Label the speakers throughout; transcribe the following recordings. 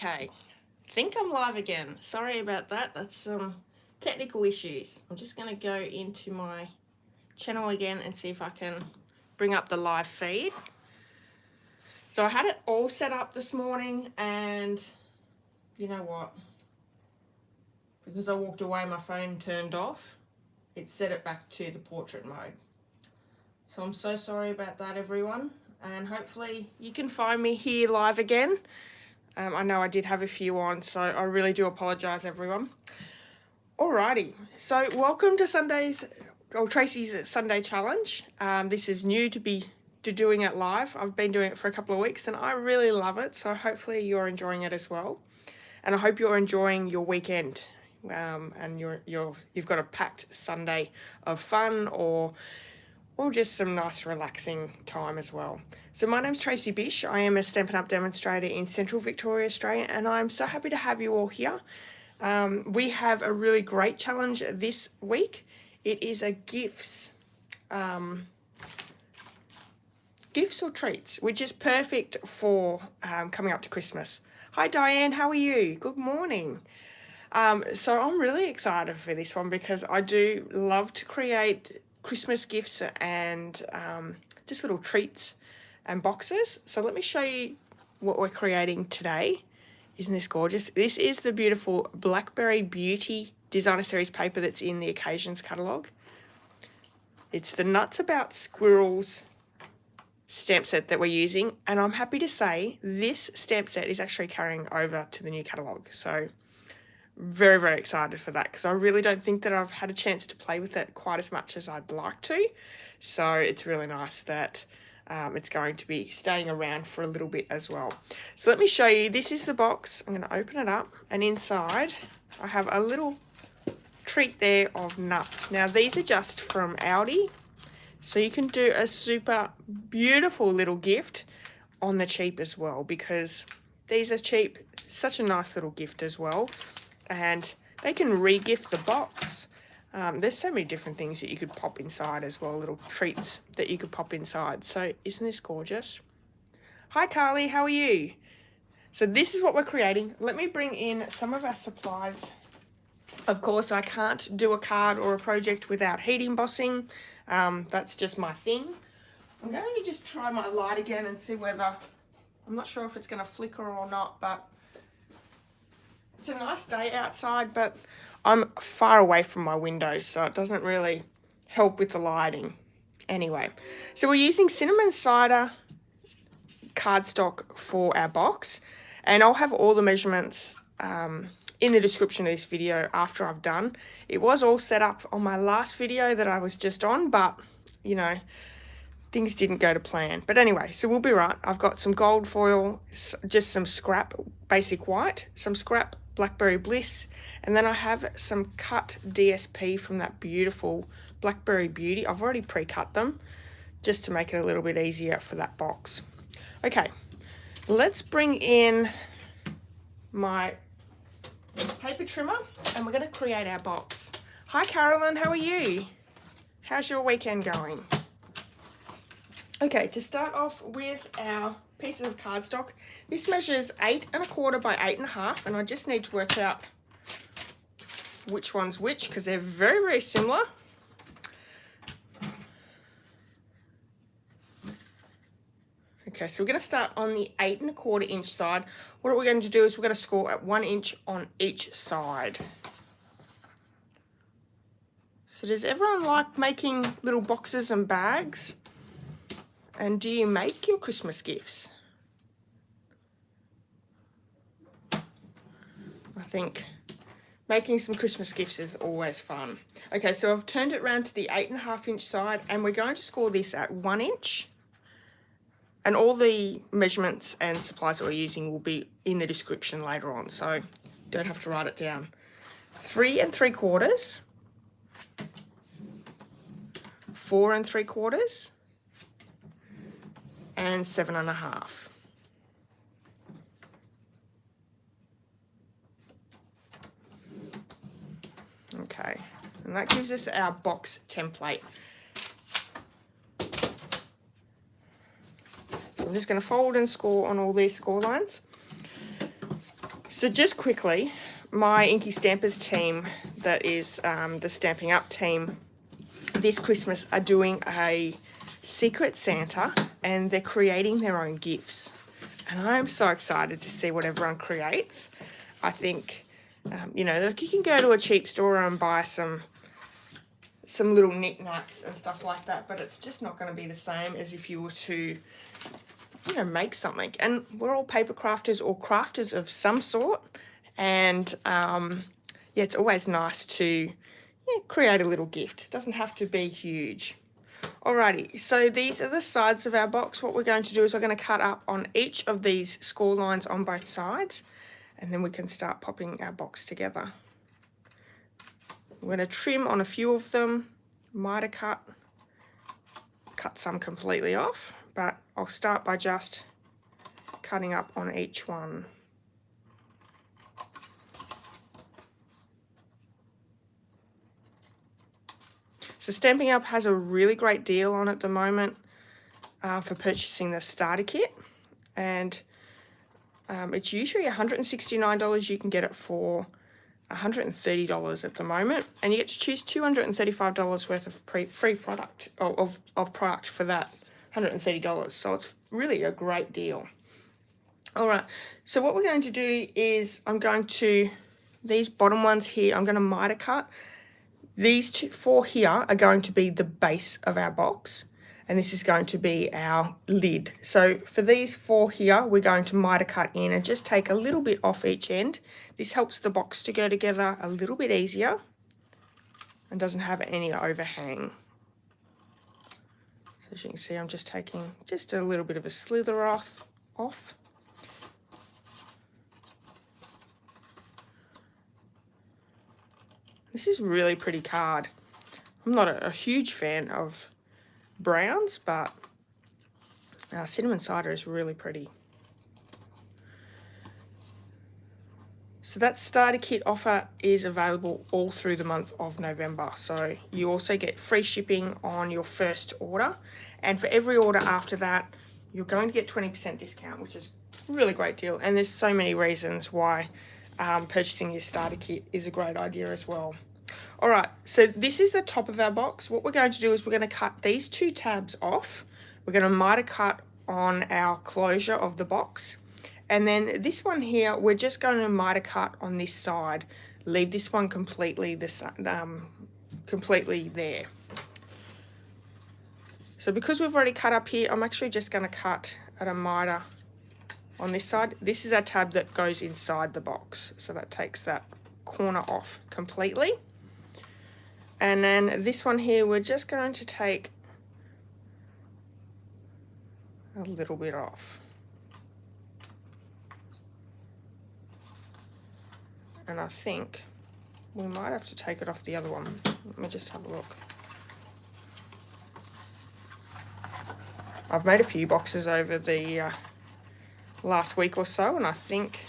Speaker 1: Okay, think I'm live again. Sorry about that. That's some technical issues. I'm just going to go into my channel again and see if I can bring up the live feed. So I had it all set up this morning, and you know what? Because I walked away, my phone turned off. It set it back to the portrait mode. So I'm so sorry about that, everyone. And hopefully you can find me here live again. I know I did have a few on, so I really do apologise, everyone. Alrighty, so welcome to Tracy's Sunday Challenge. This is new to doing it live. I've been doing it for a couple of weeks and I really love it, so hopefully you're enjoying it as well. And I hope you're enjoying your weekend, and you've got a packed Sunday of fun or just some nice relaxing time as well. So my name's Tracy Bish. I am a Stampin' Up Demonstrator in Central Victoria, Australia, and I'm so happy to have you all here. We have a really great challenge this week. It is a gifts or treats, which is perfect for coming up to Christmas. Hi Diane, how are you? Good morning. So I'm really excited for this one because I do love to create Christmas gifts and just little treats and boxes. So let me show you what we're creating today. Isn't this gorgeous? This is the beautiful Blackberry Beauty Designer Series paper that's in the 𝐼𝐰𝐰 catalogue. It's the 𝐼𝐻𝒐𝒕 stamp set that we're using, and I'm happy to say this stamp set is actually carrying over to the new catalogue. So very, very excited for that because I really don't think that I've had a chance to play with it quite as much as I'd like to. So it's really nice that it's going to be staying around for a little bit as well. So let me show you. This is the box. I'm going to open it up, and inside I have a little treat there of nuts. Now these are just from 𝐼𝐰𝐰, so you can do a super beautiful little gift on the cheap as well, because these are cheap. Such a nice little gift as well. And they can re-gift the box. There's so many different things that you could pop inside as well, little treats that you could pop inside. So isn't this gorgeous? Hi Carly, how are you? So this is what we're creating. Let me bring in some of our supplies. Of course, I can't do a card or a project without heat embossing. That's just my thing. I'm going to just try my light again and see whether, I'm not sure if it's going to flicker or not, but it's a nice day outside, but I'm far away from my window, so it doesn't really help with the lighting. Anyway, so we're using cinnamon cider cardstock for our box, and I'll have all the measurements in the description of this video after I've done. It was all set up on my last video that I was just on, but you know, things didn't go to plan. But anyway, so we'll be right. I've got some gold foil, just some scrap basic white, some scrap Blackberry Bliss, and then I have some cut DSP from that beautiful Blackberry Beauty. I've already pre-cut them just to make it a little bit easier for that box. Okay, let's bring in my paper trimmer and we're going to create our box. Hi Carolyn, how are you? How's your weekend going? Okay, to start off with our pieces of cardstock, this measures 8 1/4 by 8 1/2, and I just need to work out which one's which because they're very, very similar. Okay, so we're going to start on the 8 1/4 inch side. What we're going to do is we're going to score at 1 inch on each side. So does everyone like making little boxes and bags? And do you make your Christmas gifts? I think making some Christmas gifts is always fun. Okay, so I've turned it around to the 8 1/2 inch side, and we're going to score this at 1 inch. And all the measurements and supplies that we're using will be in the description later on, so you don't have to write it down. 3 3/4, 4 3/4, and 7 1/2. Okay, and that gives us our box template. So I'm just going to fold and score on all these score lines. So just quickly, my Inky Stampers team, that is the Stampin' Up team, this Christmas are doing a Secret Santa, and they're creating their own gifts. And I'm so excited to see what everyone creates. I think, you know, like you can go to a cheap store and buy some little knickknacks and stuff like that, but it's just not going to be the same as if you were to, you know, make something. And we're all paper crafters or crafters of some sort, and yeah, it's always nice to create a little gift. It doesn't have to be huge. Alrighty, so these are the sides of our box. What we're going to do is we're going to cut up on each of these score lines on both sides, and then we can start popping our box together. We're going to trim on a few of them, miter cut some completely off, but I'll start by just cutting up on each one. So Stampin' Up has a really great deal on at the moment for purchasing the starter kit, and it's usually $169. You can get it for $130 at the moment, and you get to choose $235 worth of free product of product for that $130. So it's really a great deal. All right, so what we're going to do is I'm going to, these bottom ones here, I'm going to miter cut. These four here are going to be the base of our box, and this is going to be our lid. So for these four here, we're going to miter cut in and just take a little bit off each end. This helps the box to go together a little bit easier and doesn't have any overhang. So as you can see, I'm just taking just a little bit of a slither off. This is really pretty card. I'm not a huge fan of browns, but cinnamon cider is really pretty. So that starter kit offer is available all through the month of November. So you also get free shipping on your first order, and for every order after that, you're going to get 20% discount, which is a really great deal. And there's so many reasons why purchasing your starter kit is a great idea as well. All right, so this is the top of our box. What we're going to do is we're going to cut these two tabs off. We're going to miter cut on our closure of the box. And then this one here, we're just going to miter cut on this side. Leave this one completely completely there. So because we've already cut up here, I'm actually just going to cut at a miter on this side. This is our tab that goes inside the box, so that takes that corner off completely. And then this one here, we're just going to take a little bit off. And I think we might have to take it off the other one. Let me just have a look. I've made a few boxes over the last week or so, and I think,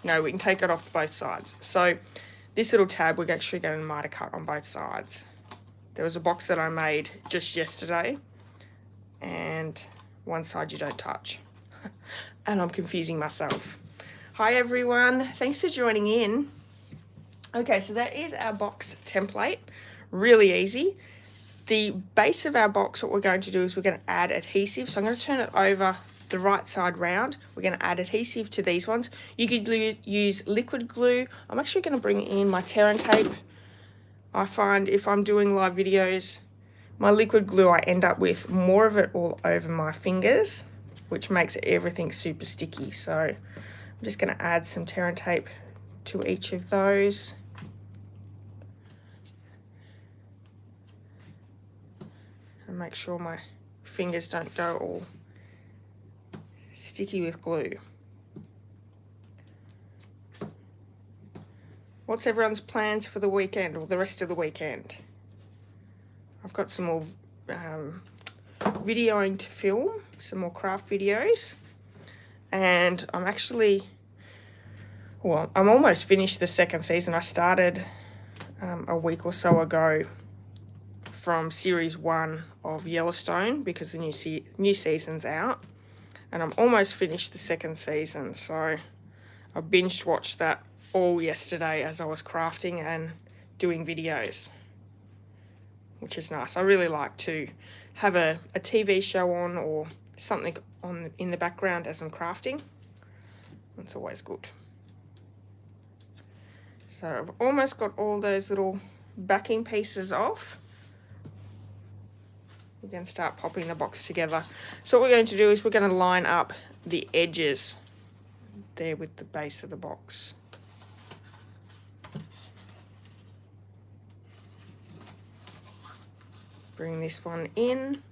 Speaker 1: no, we can take it off both sides. So this little tab, we're actually going to miter cut on both sides. There was a box that I made just yesterday, and one side you don't touch. And I'm confusing myself. Hi everyone, thanks for joining in. Okay, so that is our box template. Really easy. The base of our box, what we're going to do is we're going to add adhesive. So I'm going to turn it over the right side round. We're going to add adhesive to these ones. You could use liquid glue. I'm actually going to bring in my tear and tape. I find if I'm doing live videos, my liquid glue, I end up with more of it all over my fingers, which makes everything super sticky. So I'm just going to add some tear and tape to each of those. And make sure my fingers don't go all sticky with glue. What's everyone's plans for the weekend or the rest of the weekend? I've got some more videoing to film, some more craft videos, and I'm actually, well, I'm almost finished the second season. I started a week or so ago from series 1 of Yellowstone because the new season's out. And I'm almost finished the second season, so I binge watched that all yesterday as I was crafting and doing videos, which is nice. I really like to have a TV show on or something on in the background as I'm crafting. It's always good. So I've almost got all those little backing pieces off. We're going to start popping the box together. So what we're going to do is we're going to line up the edges there with the base of the box. Bring this one in.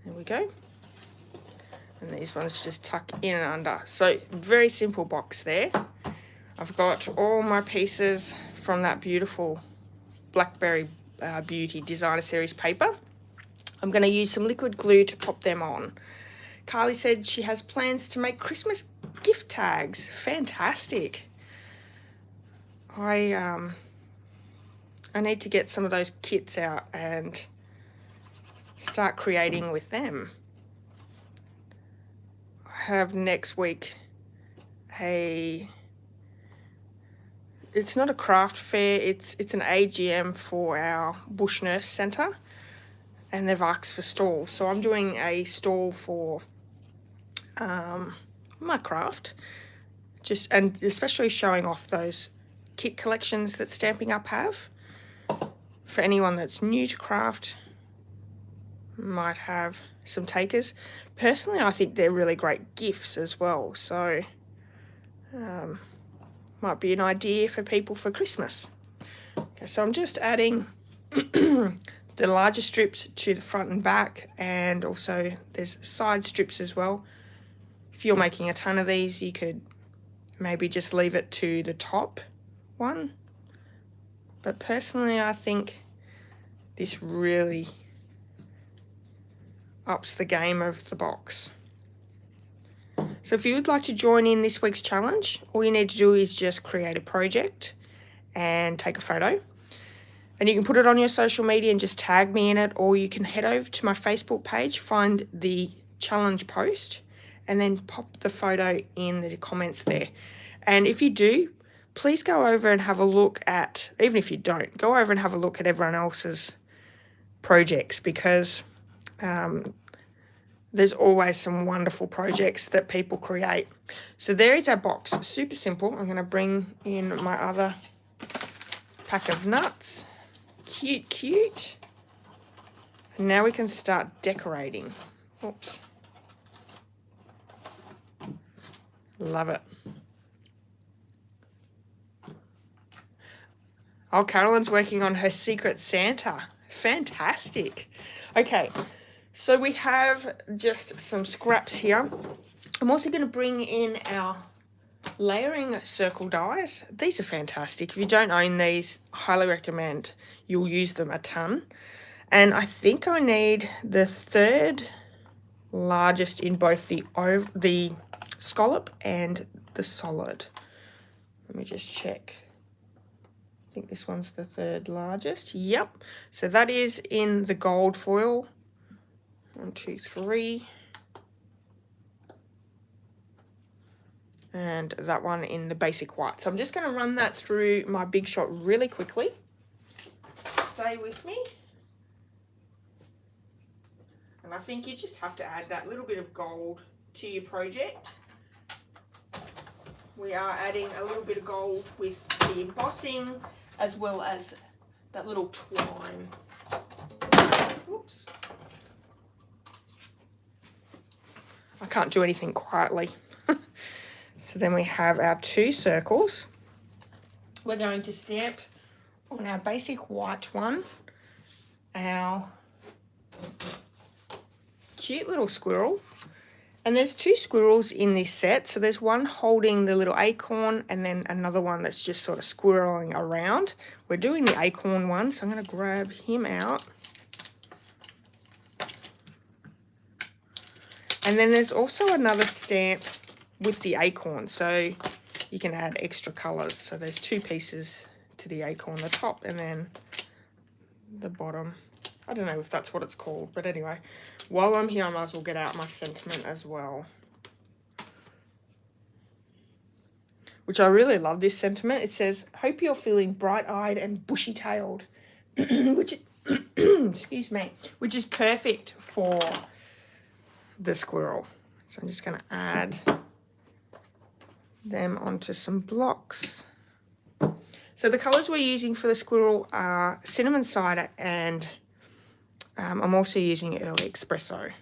Speaker 1: There we go. And these ones just tuck in and under. So very simple box there. I've got all my pieces from that beautiful Blackberry Beauty Designer Series paper. I'm going to use some liquid glue to pop them on. Carly said she has plans to make Christmas gift tags. Fantastic. I need to get some of those kits out and start creating with them. I have next week it's not a craft fair, it's an AGM for our Bush Nurse Centre, and they've asked for stalls. So I'm doing a stall for my craft, and especially showing off those kit collections that Stampin' Up have. For anyone that's new to craft, might have some takers. Personally, I think they're really great gifts as well, so might be an idea for people for Christmas. Okay, so I'm just adding the larger strips to the front and back, and also there's side strips as well. If you're making a ton of these, you could maybe just leave it to the top one. But personally, I think this really ups the game of the box. So if you would like to join in this week's challenge, all you need to do is just create a project and take a photo. And you can put it on your social media and just tag me in it, or you can head over to my Facebook page, find the challenge post, and then pop the photo in the comments there. And if you do, please go over and have a look at, even if you don't, go over and have a look at everyone else's projects, because there's always some wonderful projects that people create. So there is our box, super simple. I'm going to bring in my other pack of nuts. Cute, cute. And now we can start decorating. Oops. Love it. Oh, Carolyn's working on her Secret Santa. Fantastic. Okay, so we have just some scraps here. I'm also going to bring in our layering circle dies. These are fantastic. If you don't own these, I highly recommend. You'll use them a ton. And I think I need the third largest in both the scallop and the solid. Let me just check. I think this one's the third largest. Yep. So that is in the gold foil. 1, 2, 3. And that one in the basic white. So I'm just going to run that through my Big Shot really quickly. Stay with me. And I think you just have to add that little bit of gold to your project. We are adding a little bit of gold with the embossing, as well as that little twine. Oops. I can't do anything quietly. So then we have our 2 circles. We're going to stamp on our basic white one our cute little squirrel. And there's 2 squirrels in this set. So there's one holding the little acorn and then another one that's just sort of squirreling around. We're doing the acorn one, so I'm going to grab him out. And then there's also another stamp with the acorn, so you can add extra colours. So there's 2 pieces to the acorn, the top and then the bottom. I don't know if that's what it's called, but anyway, while I'm here, I might as well get out my sentiment as well. Which I really love this sentiment. It says, hope you're feeling bright-eyed and bushy-tailed, which, excuse me, which is perfect for the squirrel. So I'm just going to add them onto some blocks. So the colours we're using for the squirrel are cinnamon cider, and I'm also using early espresso.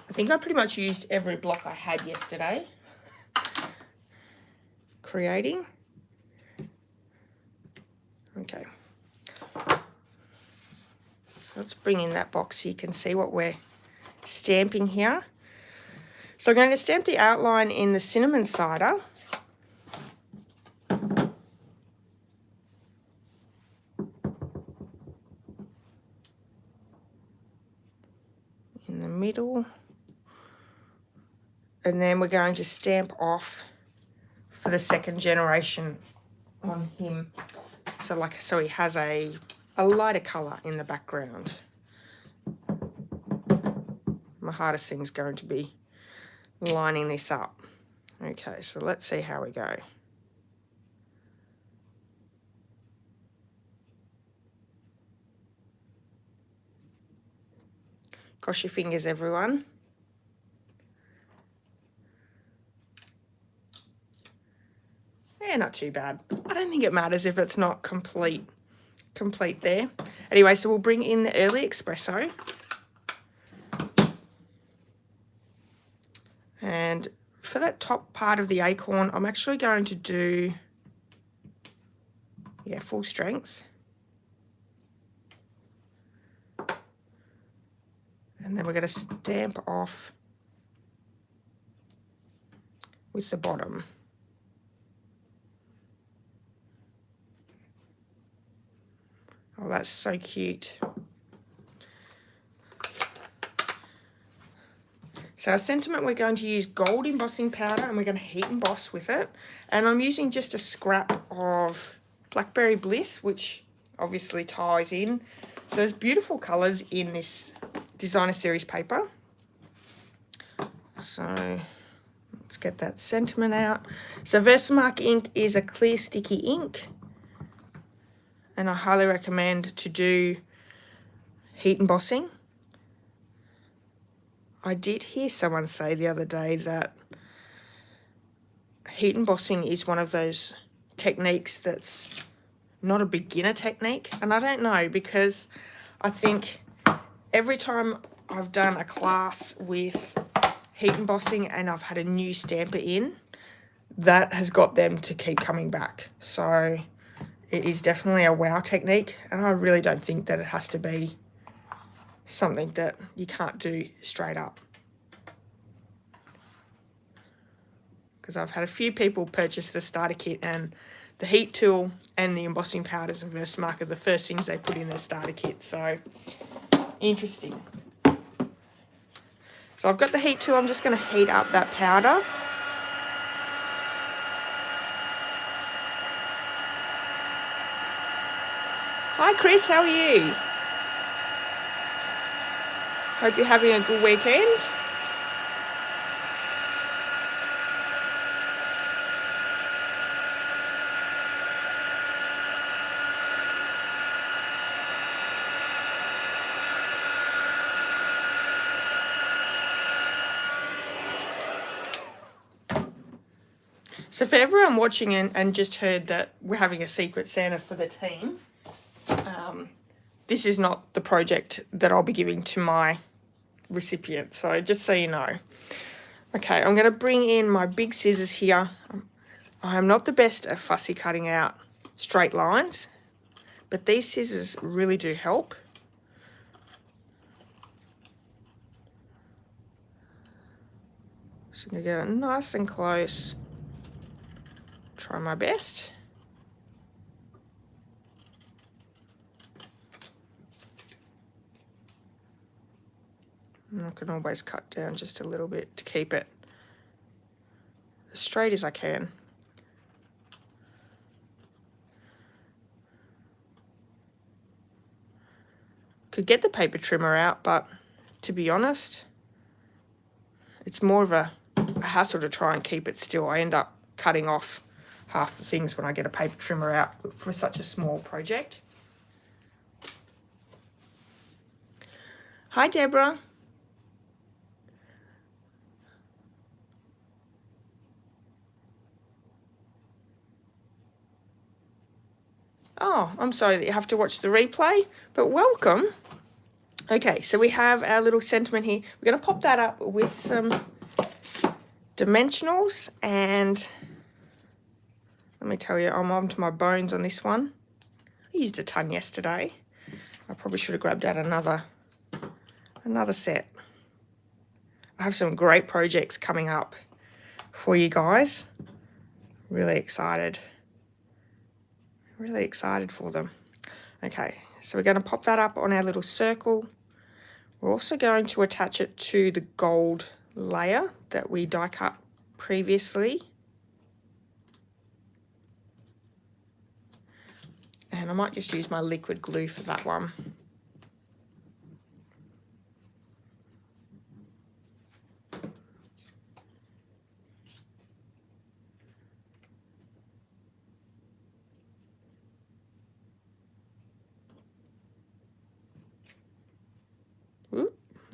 Speaker 1: I think I pretty much used every block I had yesterday creating. Okay. So let's bring in that box so you can see what we're stamping here. So I'm going to stamp the outline in the cinnamon cider. In the middle. And then we're going to stamp off for the second generation on him. So he has a lighter colour in the background. My hardest thing is going to be lining this up. Okay, so let's see how we go. Cross your fingers, everyone. Yeah, not too bad. I don't think it matters if it's not complete there. Anyway, so we'll bring in the early espresso. And for that top part of the acorn, I'm actually going to do, yeah, full strength. And then we're going to stamp off with the bottom. Oh, that's so cute. So our sentiment, we're going to use gold embossing powder, and we're going to heat emboss with it. And I'm using just a scrap of Blackberry Bliss, which obviously ties in. So there's beautiful colours in this designer series paper. So let's get that sentiment out. So Versamark ink is a clear sticky ink, and I highly recommend to do heat embossing. I did hear someone say the other day that heat embossing is one of those techniques that's not a beginner technique, and I don't know, because I think every time I've done a class with heat embossing and I've had a new stamper in, that has got them to keep coming back. So it is definitely a wow technique, and I really don't think that it has to be something that you can't do straight up. Because I've had a few people purchase the starter kit, and the heat tool and the embossing powders and Versamark are the first things they put in their starter kit. So interesting. So I've got the heat tool. I'm just going to heat up that powder. Hi Chris, how are you? Hope you're having a good weekend. So for everyone watching and just heard that we're having a Secret Santa for the team, this is not the project that I'll be giving to my recipient. So just so you know. Okay, I'm going to bring in my big scissors here. I am not the best at fussy cutting out straight lines, but these scissors really do help. So I'm going to get it nice and close. Try my best. can always cut down just a little bit to keep it as straight as I can. Could get the paper trimmer out, but to be honest, it's more of a hassle to try and keep it still. I end up cutting off half the things when I get a paper trimmer out for such a small project. Hi, Deborah. Oh, I'm sorry that you have to watch the replay, but welcome. Okay, so we have our little sentiment here. We're going to pop that up with some dimensionals, and let me tell you, I'm on to my bones on this one. I used a ton yesterday. I probably should have grabbed out another set. I have some great projects coming up for you guys. Really excited. Really excited for them. Okay, so we're going to pop that up on our little circle. We're also going to attach it to the gold layer that we die cut previously. And I might just use my liquid glue for that one.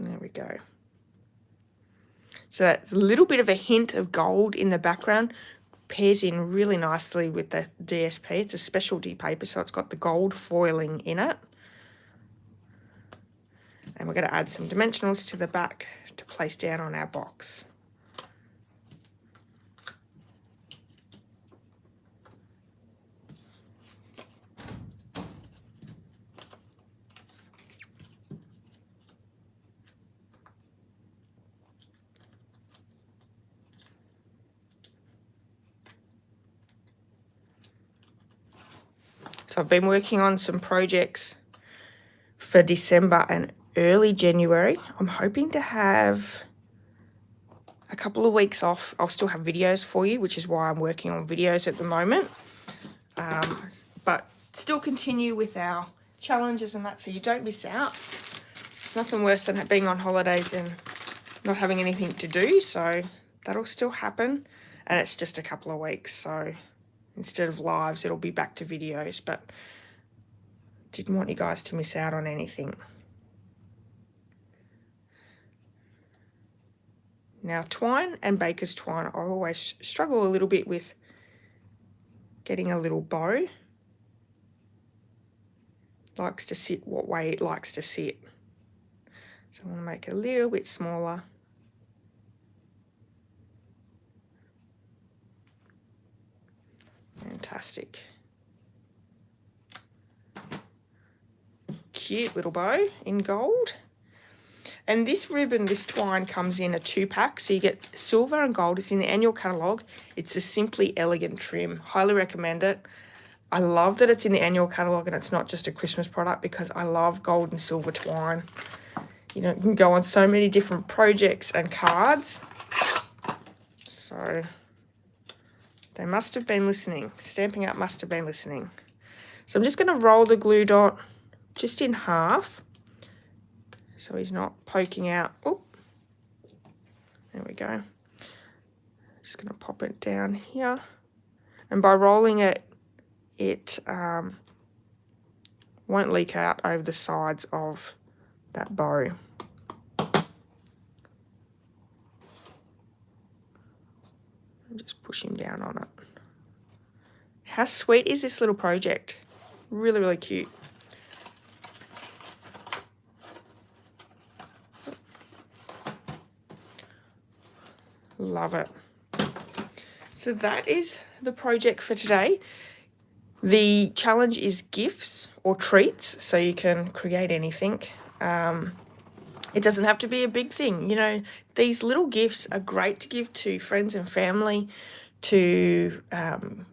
Speaker 1: There we go. So that's a little bit of a hint of gold in the background. Pairs in really nicely with the DSP. It's a specialty paper, so it's got the gold foiling in it. And we're going to add some dimensionals to the back to place down on our box. So I've been working on some projects for December and early January. I'm hoping to have a couple of weeks off. I'll still have videos for you, which is why I'm working on videos at the moment. But still continue with our challenges and that, so you don't miss out. It's nothing worse than being on holidays and not having anything to do, so that'll still happen. And it's just a couple of weeks, so instead of lives, it'll be back to videos, but didn't want you guys to miss out on anything. Now, twine and baker's twine, I always struggle a little bit with getting a little bow. Likes to sit what way it likes to sit. So I want to make it a little bit smaller. Fantastic. Cute little bow in gold. And this ribbon, this twine, comes in a 2-pack. So you get silver and gold. It's in the annual catalogue. It's a Simply Elegant trim. Highly recommend it. I love that it's in the annual catalogue and it's not just a Christmas product, because I love gold and silver twine. You know, it can go on so many different projects and cards. So they must have been listening. Stampin' Up must have been listening. So I'm just going to roll the glue dot just in half, so he's not poking out. Oh, there we go. Just going to pop it down here. And by rolling it, it won't leak out over the sides of that bow. Just push him down on it. How sweet is this little project? Really, really cute. Love it. So that is the project for today. The challenge is gifts or treats, so you can create anything. It doesn't have to be a big thing. You know, these little gifts are great to give to friends and family, to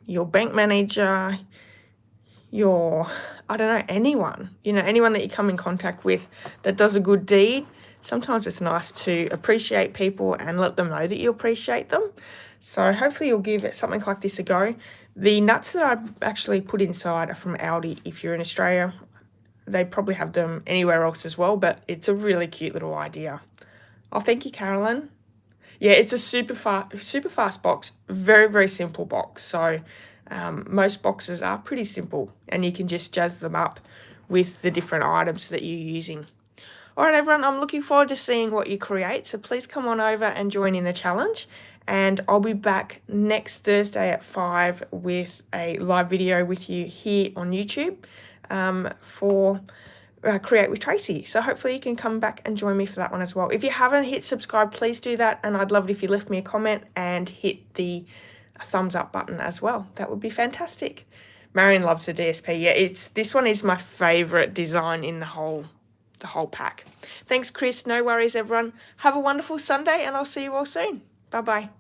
Speaker 1: your bank manager, I don't know, anyone. You know, anyone that you come in contact with that does a good deed. sometimes it's nice to appreciate people and let them know that you appreciate them. So hopefully you'll give something like this a go. The nuts that I've actually put inside are from Aldi. If you're in Australia, they probably have them anywhere else as well, but it's a really cute little idea. Oh, thank you, Carolyn. Yeah, it's a super fast box, very, very simple box. So most boxes are pretty simple, and you can just jazz them up with the different items that you're using. All right, everyone, I'm looking forward to seeing what you create, so please come on over and join in the challenge. And I'll be back next Thursday at 5 with a live video with you here on YouTube for Create with Tracy. So hopefully you can come back and join me for that one as well. If you haven't hit subscribe, please do that. And I'd love it if you left me a comment and hit the thumbs up button as well. That would be fantastic. Marion loves the DSP. Yeah, this one is my favorite design in the whole pack. Thanks, Chris. No worries, everyone. Have a wonderful Sunday, and I'll see you all soon. Bye-bye.